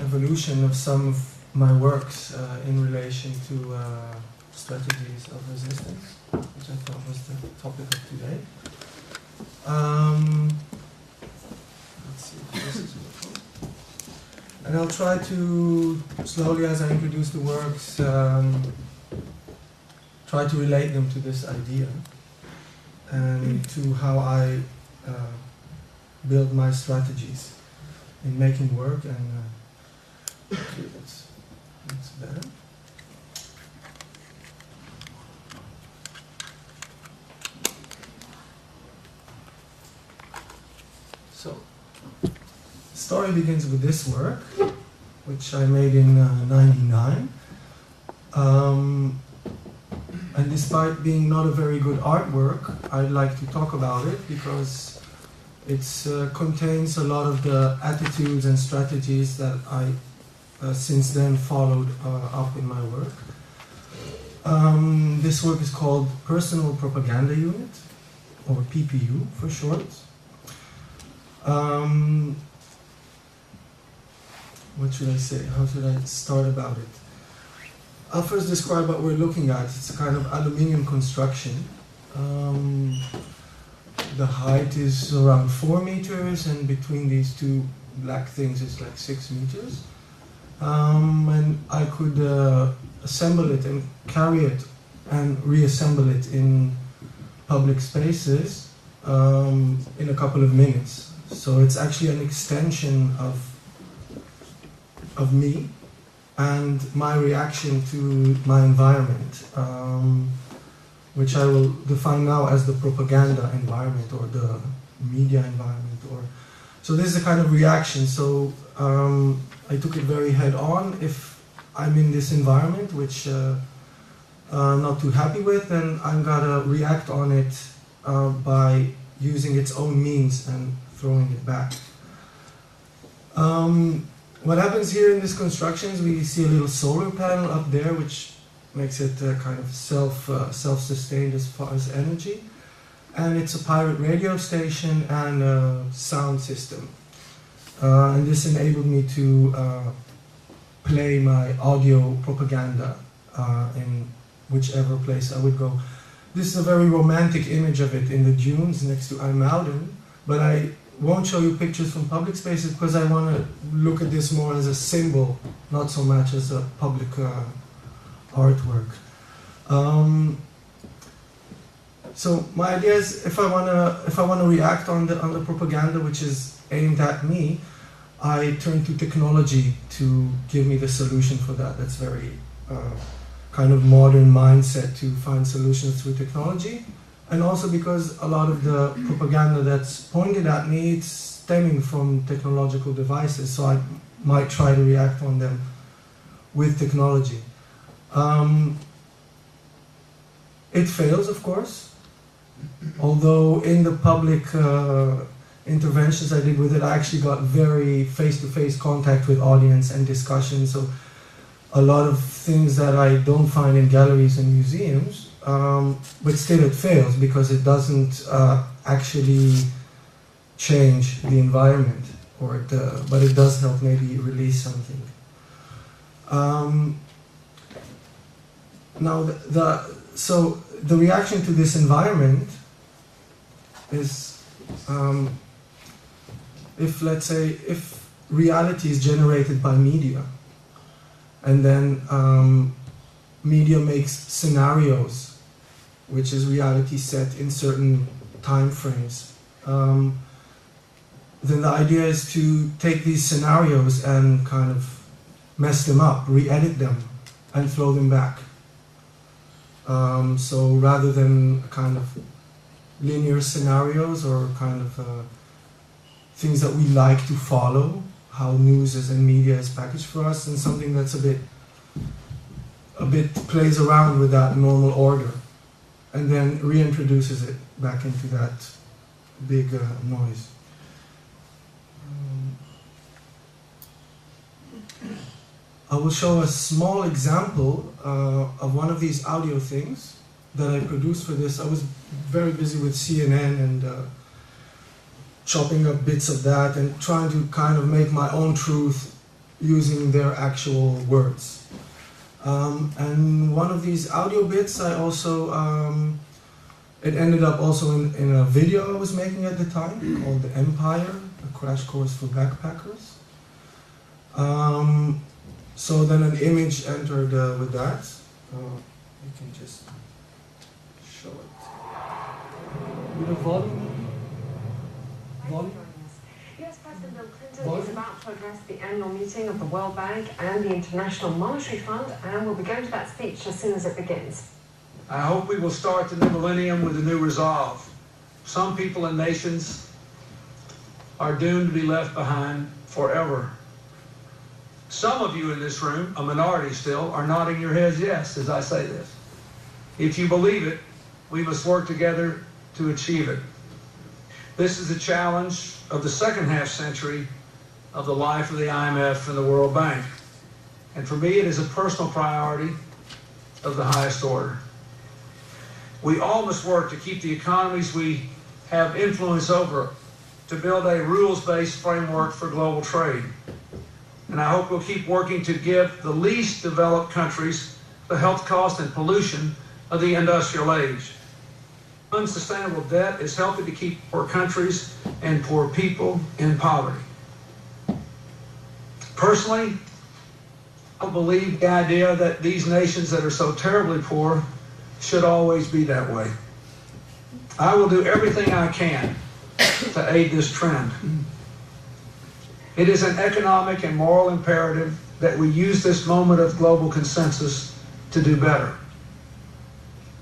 evolution of some of my works in relation to strategies of resistance, which I thought was the topic of today. Let's see if this is helpful. And I'll try to, slowly as I introduce the works, try to relate them to this idea and to how I build my strategies in making work. And okay, that's better. So, the story begins with this work, which I made in '99. And despite being not a very good artwork, I'd like to talk about it because it contains a lot of the attitudes and strategies that I since then followed up in my work. This work is called Personal Propaganda Unit, or PPU for short. What should I say? How should I start about it? I'll first describe what we're looking at. It's a kind of aluminium construction. The height is around 4 meters, and between these two black things is like 6 meters. And I could assemble it and carry it and reassemble it in public spaces in a couple of minutes. So it's actually an extension of me and my reaction to my environment, which I will define now as the propaganda environment or the media environment. So this is a kind of reaction. So I took it very head on. If I'm in this environment, which I'm not too happy with, then I'm gonna react on it by using its own means and throwing it back. What happens here in this construction is we see a little solar panel up there, which makes it kind of self-sustained as far as energy. And it's a pirate radio station and a sound system. And this enabled me to play my audio propaganda in whichever place I would go. This is a very romantic image of it in the dunes next to IJmuiden, but I won't show you pictures from public spaces because I want to look at this more as a symbol, not so much as a public artwork. So my idea is, if I want to react on the propaganda which is aimed at me, I turn to technology to give me the solution for that. That's very kind of modern mindset to find solutions through technology. And also because a lot of the propaganda that's pointed at me, it's stemming from technological devices, so I might try to react on them with technology. It fails, of course, although in the public interventions I did with it, I actually got very face-to-face contact with audience and discussion, so a lot of things that I don't find in galleries and museums. But still it fails because it doesn't actually change the environment, but it does help maybe release something. Now, so the reaction to this environment is, if reality is generated by media, and then media makes scenarios, which is reality set in certain time frames, then the idea is to take these scenarios and kind of mess them up, re-edit them, and throw them back. So rather than kind of linear scenarios or kind of things that we like to follow, how news and media is packaged for us, and something that's a bit plays around with that normal order, and then reintroduces it back into that big noise. I will show a small example of one of these audio things that I produced for this. I was very busy with CNN and chopping up bits of that and trying to kind of make my own truth using their actual words. And one of these audio bits, I also, it ended up also in a video I was making at the time called The Empire, a crash course for backpackers. So then an image entered with that. You can just show it. With a volume? Volume? US President Bill Clinton is about to address the annual meeting of the World Bank and the International Monetary Fund, and we'll be going to that speech as soon as it begins. I hope we will start the new millennium with a new resolve. Some people and nations are doomed to be left behind forever. Some of you in this room, a minority still, are nodding your heads yes as I say this. If you believe it, we must work together to achieve it. This is the challenge of the second half century of the life of the IMF and the World Bank. And for me, it is a personal priority of the highest order. We all must work to keep the economies we have influence over, to build a rules-based framework for global trade. And I hope we'll keep working to give the least developed countries the health cost and pollution of the industrial age. Unsustainable debt is helping to keep poor countries and poor people in poverty. Personally, I believe the idea that these nations that are so terribly poor should always be that way. I will do everything I can to aid this trend. It is an economic and moral imperative that we use this moment of global consensus to do better.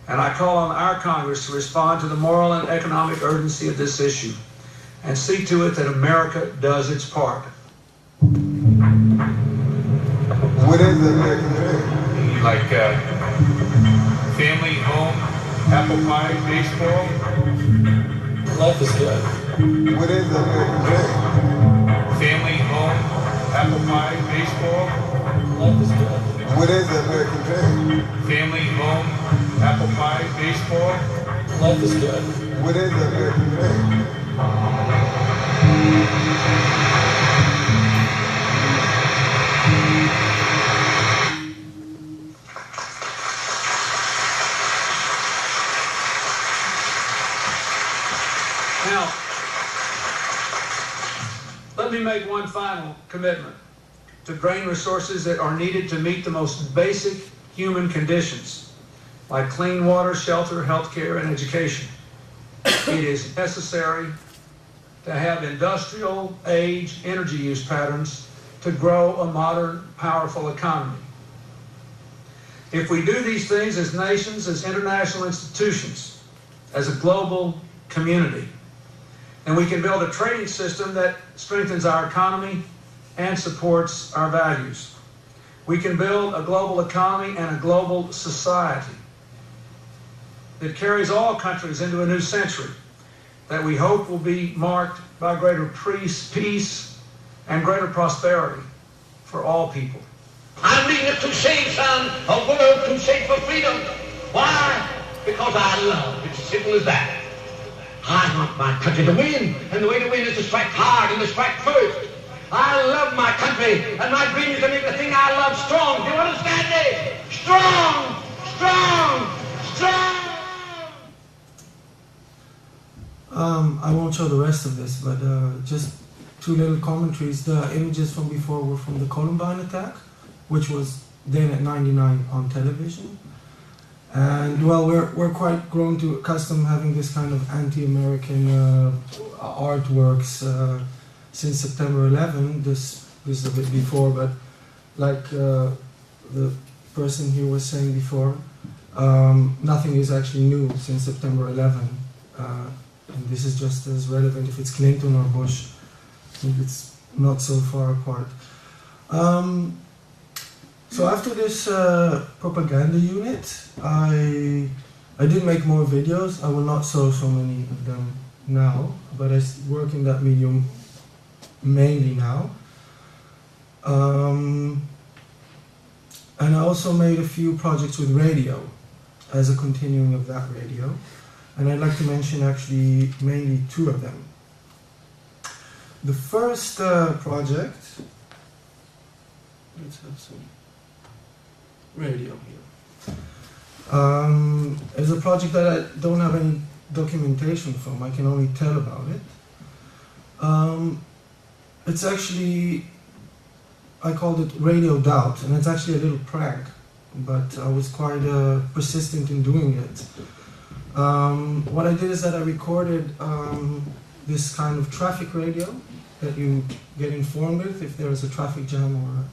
And I call on our Congress to respond to the moral and economic urgency of this issue and see to it that America does its part. What is the American dream? Like family, home, apple pie, baseball. Life is good. What is the American dream? Family, home, apple pie, baseball. Life is good. What is the American dream? Family, home, apple pie, baseball. Life is good. What is the American dream? Now, let me make one final commitment to drain resources that are needed to meet the most basic human conditions, like clean water, shelter, healthcare, and education. It is necessary to have industrial age energy use patterns to grow a modern, powerful economy. If we do these things as nations, as international institutions, as a global community, and we can build a trading system that strengthens our economy and supports our values. We can build a global economy and a global society that carries all countries into a new century that we hope will be marked by greater peace and greater prosperity for all people. I'm leading a crusade, son, a world crusade for freedom. Why? Because I love. It's as simple as that. I want my country to win, and the way to win is to strike hard and to strike first. I love my country, and my dream is to make the thing I love strong. Do you understand me? Strong! Strong! Strong! I won't show the rest of this, but just two little commentaries. The images from before were from the Columbine attack, which was then at 99 on television. And well, we're quite grown to custom having this kind of anti-American artworks since September 11. This is a bit before, but like the person here was saying before, nothing is actually new since September 11. And this is just as relevant if it's Clinton or Bush. I think it's not so far apart. So after this propaganda unit, I did make more videos. I will not show so many of them now, but I work in that medium mainly now. And I also made a few projects with radio as a continuing of that radio. And I'd like to mention actually mainly two of them. The first project let's have some radio here. It's a project that I don't have any documentation from. I can only tell about it. It's actually, I called it Radio Doubt, and it's actually a little prank, but I was quite persistent in doing it. What I did is that I recorded this kind of traffic radio that you get informed with if there is a traffic jam or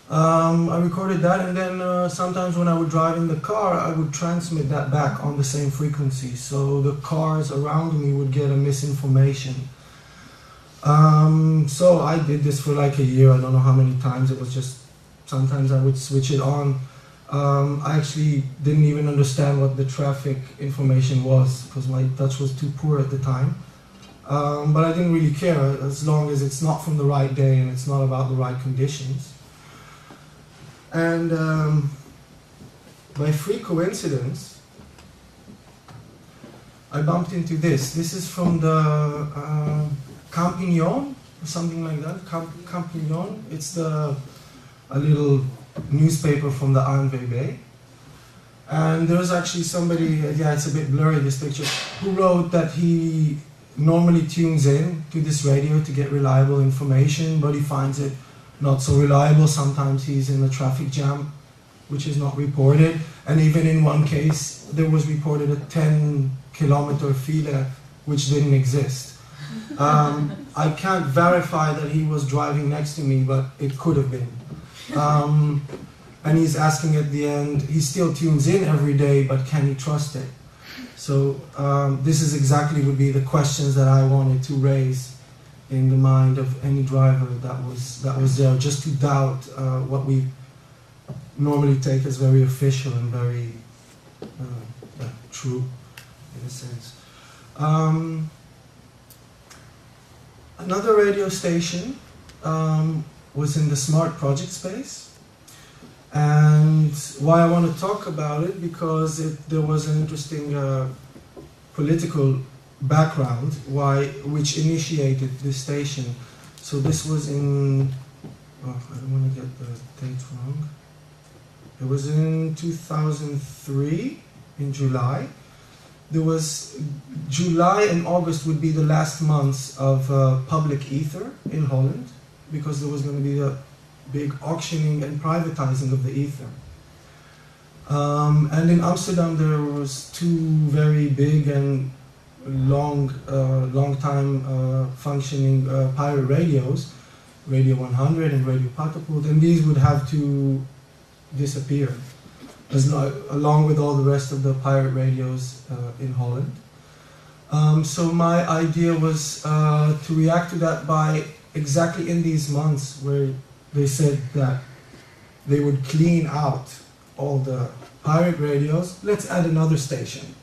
I recorded that, and then sometimes when I would drive in the car, I would transmit that back on the same frequency, so the cars around me would get a misinformation. So I did this for like a year. I don't know how many times. It was just, sometimes I would switch it on. I actually didn't even understand what the traffic information was because my Dutch was too poor at the time. But I didn't really care as long as it's not from the right day and it's not about the right conditions. And by free coincidence, I bumped into this. This is from the Campignon, or something like that. Campignon. It's a little newspaper from the ANWB. And there was actually somebody, yeah, it's a bit blurry, this picture, who wrote that he normally tunes in to this radio to get reliable information, but he finds it not so reliable. Sometimes he's in a traffic jam, which is not reported. And even in one case, there was reported a 10-kilometer file, which didn't exist. I can't verify that he was driving next to me, but it could have been. And he's asking at the end, he still tunes in every day, but can he trust it? So this is exactly would be the questions that I wanted to raise in the mind of any driver that was there, just to doubt what we normally take as very official and very true, in a sense. Another radio station was in the smart project space. And why I want to talk about it, because there was an interesting political background which initiated this station. So this was in, I don't want to get the date wrong. It was in 2003, in July. There was, July and August would be the last months of public ether in Holland, because there was going to be a big auctioning and privatizing of the ether. And in Amsterdam there was two very big and long time functioning pirate radios, Radio 100 and Radio Patapult, and these would have to disappear, along with all the rest of the pirate radios in Holland. So my idea was to react to that by exactly in these months where they said that they would clean out all the pirate radios. Let's add another station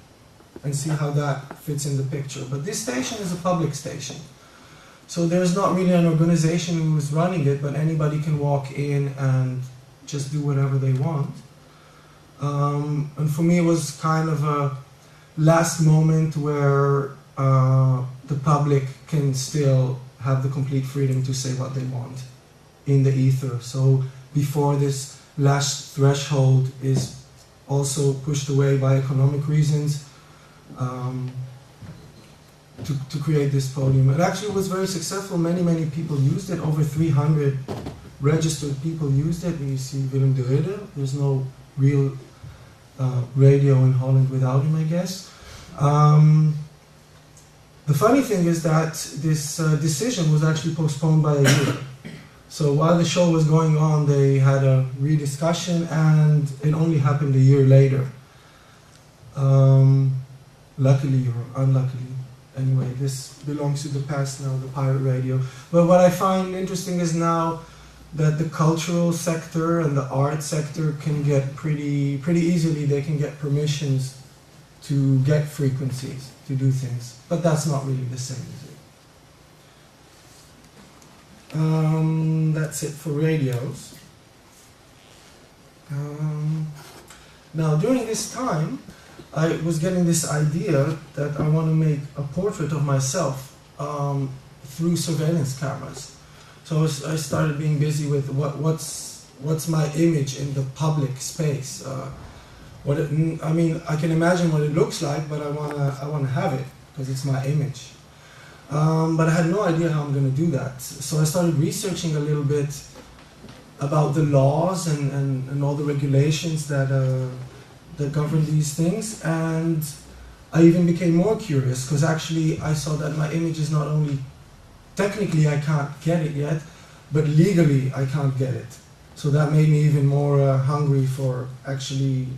and see how that fits in the picture. But this station is a public station. So there's not really an organization who's running it, but anybody can walk in and just do whatever they want. And for me it was kind of a last moment where the public can still have the complete freedom to say what they want in the ether. So before this last threshold is also pushed away by economic reasons, to create this podium. It actually was very successful. Many people used it. Over 300 registered people used it. You see Willem de Ridder. There's no real radio in Holland without him, I guess. The funny thing is that this decision was actually postponed by a year. So while the show was going on, they had a rediscussion, and it only happened a year later. Luckily or unluckily. Anyway, this belongs to the past now, the pirate radio. But what I find interesting is now that the cultural sector and the art sector can get pretty easily, they can get permissions to get frequencies, to do things. But that's not really the same, is it? That's it for radios. Now, during this time, I was getting this idea that I want to make a portrait of myself through surveillance cameras. So I started being busy with what's what's my image in the public space. I mean, I can imagine what it looks like, but I wanna have it because it's my image. But I had no idea how I'm going to do that. So I started researching a little bit about the laws and all the regulations that govern these things. And I even became more curious because actually I saw that my image is not only technically I can't get it yet, but legally I can't get it. So that made me even more hungry for actually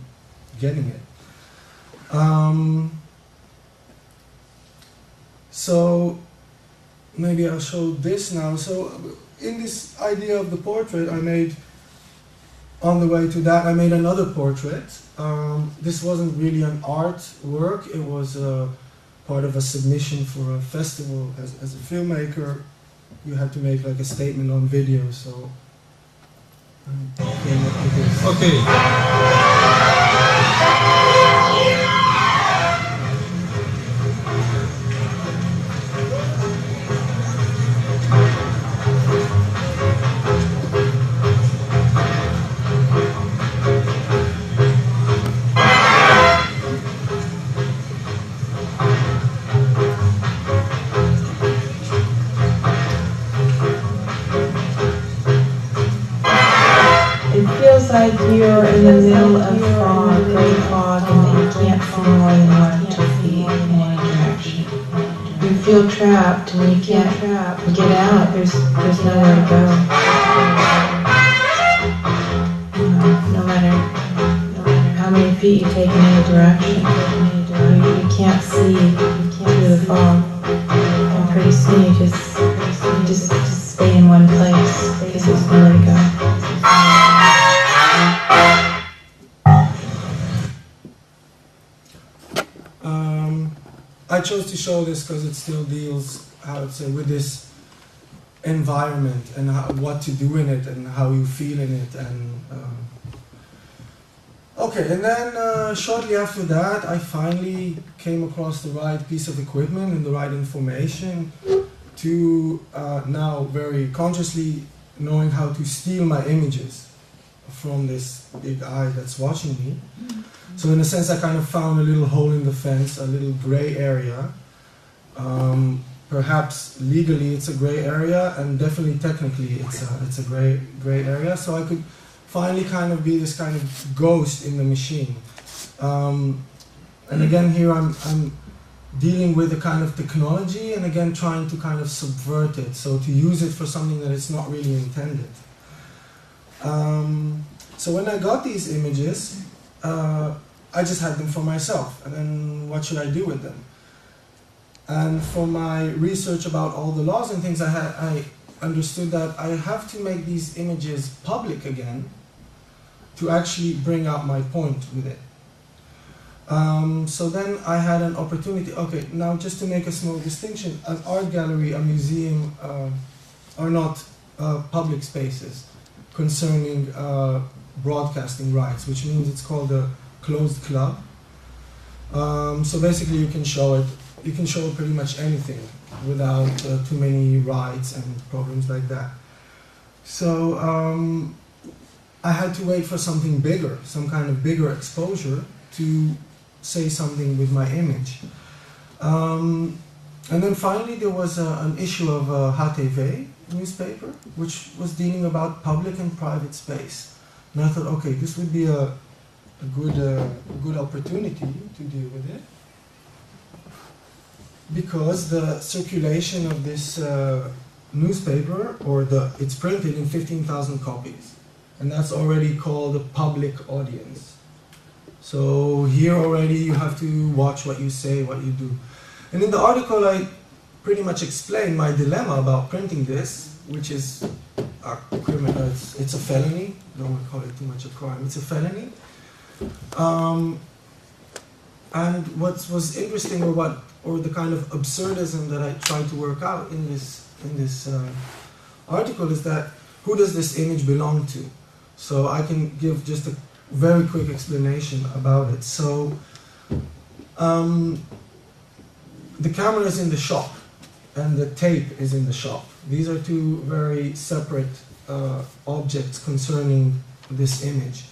getting it. So maybe I'll show this now. So in this idea of the portrait I made, on the way to that I made another portrait. This wasn't really an art work, it was part of a submission for a festival. As a filmmaker you had to make like a statement on video, so I came up with this. Okay. Like you're in the middle of fog, gray fog, and that you can't see more than 1 or 2 feet in any direction. You feel trapped and you can't get out. There's nowhere to go. No matter how many feet you take in any direction, you can't see through the fog. And pretty soon you just stay in one place because there's nowhere to go. I chose to show this because it still deals, how to say, with this environment and what to do in it and how you feel in it. And okay, and then shortly after that, I finally came across the right piece of equipment and the right information to now very consciously knowing how to steal my images from this big eye that's watching me. So in a sense, I kind of found a little hole in the fence, a little gray area. Perhaps legally it's a gray area, and definitely technically it's a gray area. So I could finally kind of be this kind of ghost in the machine. And again, here I'm dealing with a kind of technology, and again trying to kind of subvert it, so to use it for something that it's not really intended. So when I got these images, I just had them for myself, and then what should I do with them? And for my research about all the laws and things, I understood that I have to make these images public again to actually bring out my point with it. So then I had an opportunity. Okay, now just to make a small distinction, an art gallery, a museum are not public spaces concerning broadcasting rights, which means it's called a closed club. So basically you can show pretty much anything without too many rights and problems like that. So I had to wait for something bigger, some kind of bigger exposure to say something with my image. And then finally there was an issue of HTV newspaper, which was dealing about public and private space. And I thought, okay, this would be a good opportunity to deal with it, because the circulation of this newspaper, it's printed in 15,000 copies, and that's already called a public audience. So here already you have to watch what you say, what you do. And in the article I pretty much explain my dilemma about printing this, which is a criminal, it's a felony. I don't want to call it too much a crime. It's a felony. And what was interesting, or the kind of absurdism that I tried to work out in this article, is that who does this image belong to? So I can give just a very quick explanation about it. So the camera is in the shop and the tape is in the shop. These are two very separate objects concerning this image.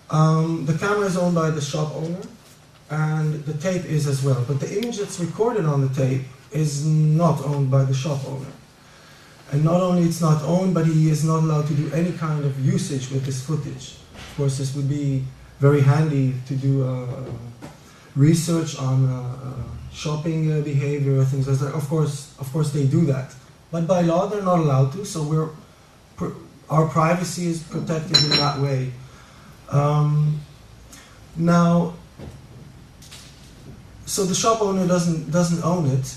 The camera is owned by the shop owner, and the tape is as well. But the image that's recorded on the tape is not owned by the shop owner. And not only it's not owned, but he is not allowed to do any kind of usage with this footage. Of course, this would be very handy to do research on shopping behavior, things like that. Of course, they do that. But by law, they're not allowed to, so our privacy is protected in that way. Now, so the shop owner doesn't own it.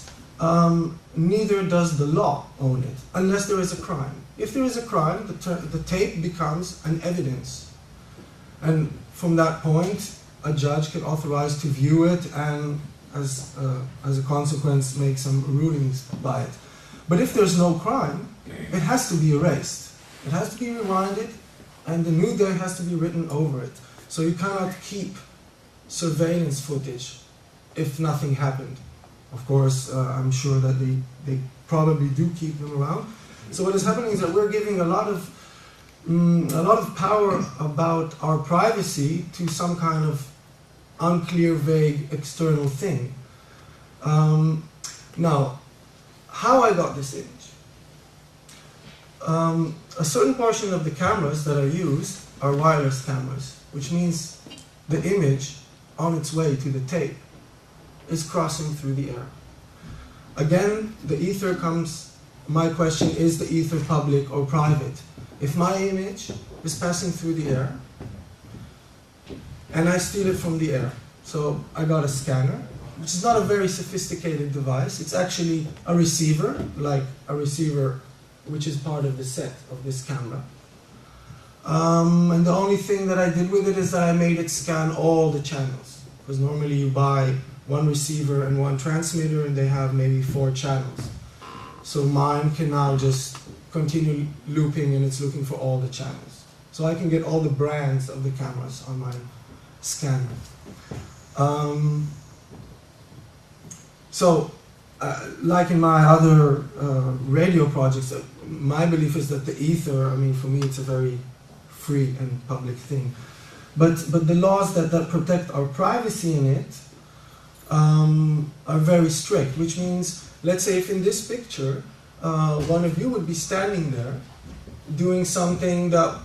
Neither does the law own it, unless there is a crime. If there is a crime, the tape becomes an evidence. And from that point, a judge can authorize to view it and, as a consequence, make some rulings by it. But if there's no crime, it has to be erased. It has to be rewinded, and the new day has to be written over it. So you cannot keep surveillance footage if nothing happened. Of course, I'm sure that they probably do keep them around. So what is happening is that we're giving a lot of power about our privacy to some kind of unclear, vague, external thing. Now, how I got this image. A certain portion of the cameras that are used are wireless cameras, which means the image on its way to the tape is crossing through the air. Again, the ether comes, my question, is the ether public or private? If my image is passing through the air, and I steal it from the air, so I got a scanner, which is not a very sophisticated device, it's actually a receiver, like a receiver which is part of the set of this camera. And the only thing that I did with it is that I made it scan all the channels. Because normally you buy one receiver and one transmitter and they have maybe 4 channels. So mine can now just continue looping and it's looking for all the channels. So I can get all the brands of the cameras on my scanner. Like in my other radio projects, my belief is that the ether, I mean, for me it's a very free and public thing. But the laws that protect our privacy in it are very strict, which means, let's say if in this picture, one of you would be standing there doing something that,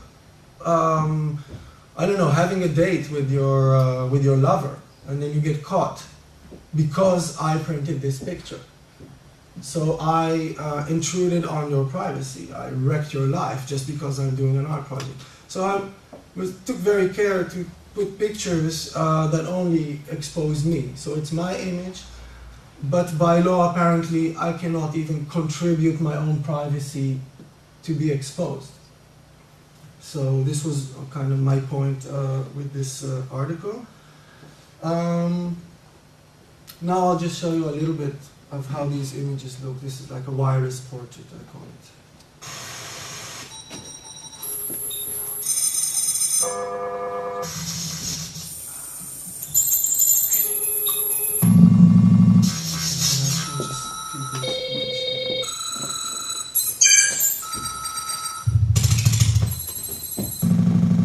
I don't know, having a date with your lover, and then you get caught because I printed this picture. So I intruded on your privacy. I wrecked your life just because I'm doing an art project. So I took very care to put pictures that only expose me. So it's my image, but by law apparently I cannot even contribute my own privacy to be exposed. So this was kind of my point with this article. Now I'll just show you a little bit of how these images look. This is like a wireless portrait, I call it.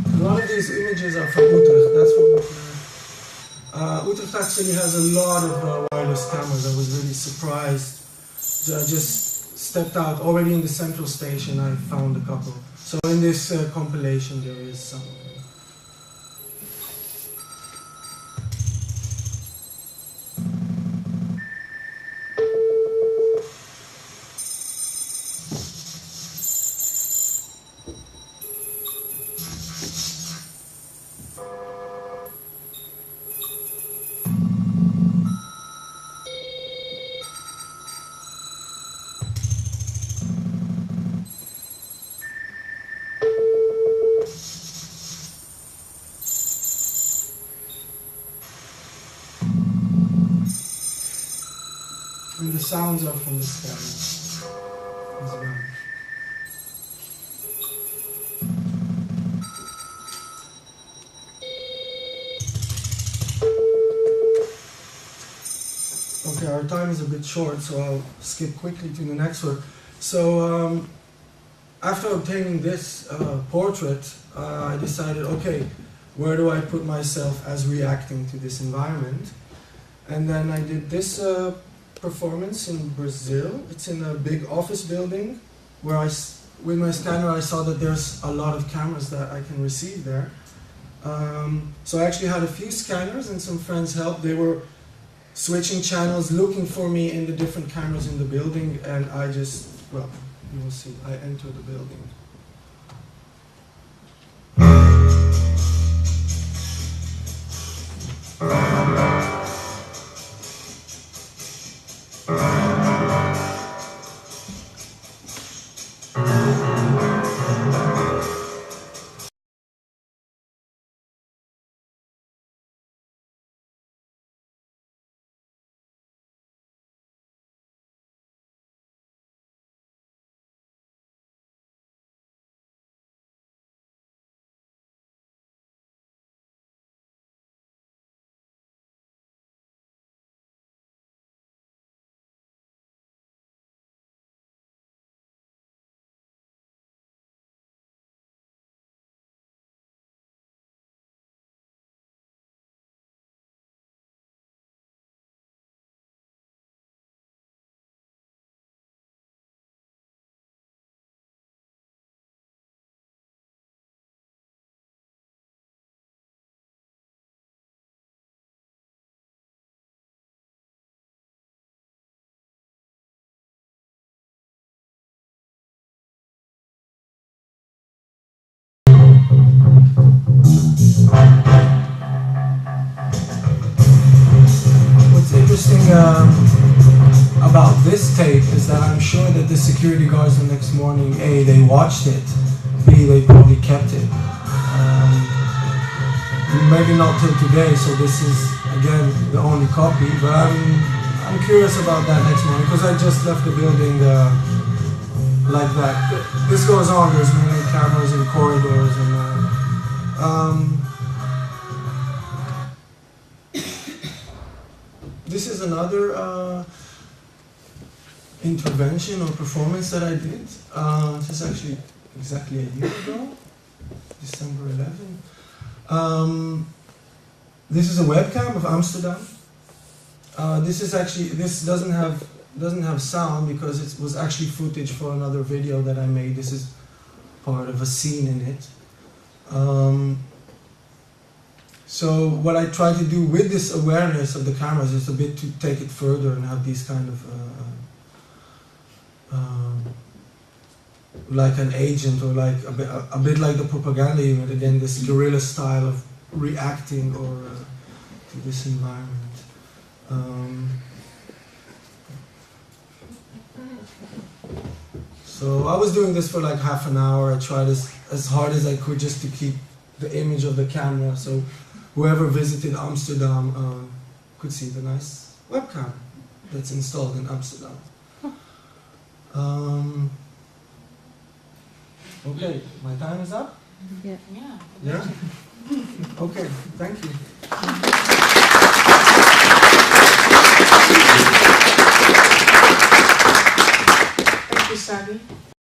A lot of these images are from Utrecht. That's from Utrecht actually has a lot of wireless cameras. I was really surprised. I just stepped out. Already in the central station I found a couple. So in this compilation there is some of them. And the sounds are from the scanner as well. Okay, our time is a bit short, so I'll skip quickly to the next one. So after obtaining this portrait, I decided, okay, where do I put myself as reacting to this environment? And then I did this performance in Brazil. It's in a big office building where with my scanner I saw that there's a lot of cameras that I can receive there. So I actually had a few scanners and some friends helped. They were switching channels, looking for me in the different cameras in the building, and I just, well, you will see, I enter the building. What's interesting about this tape is that I'm sure that the security guards the next morning, A, they watched it, B, they probably kept it. Maybe not till today, so this is, again, the only copy, but I'm curious about that next morning, because I just left the building like that. This goes on, there's many cameras in corridors, and this is another intervention or performance that I did. This is actually exactly a year ago, December 11. This is a webcam of Amsterdam. This doesn't have sound because it was actually footage for another video that I made. This is part of a scene in it. So what I try to do with this awareness of the cameras is a bit to take it further and have these kind of like an agent, or like a bit like the propaganda unit, again, this guerrilla style of reacting or to this environment. So I was doing this for like half an hour. I tried as hard as I could just to keep the image of the camera, so whoever visited Amsterdam could see the nice webcam that's installed in Amsterdam. Okay, my time is up? Yeah. Yeah? Okay, thank you. Thank you, Sagi.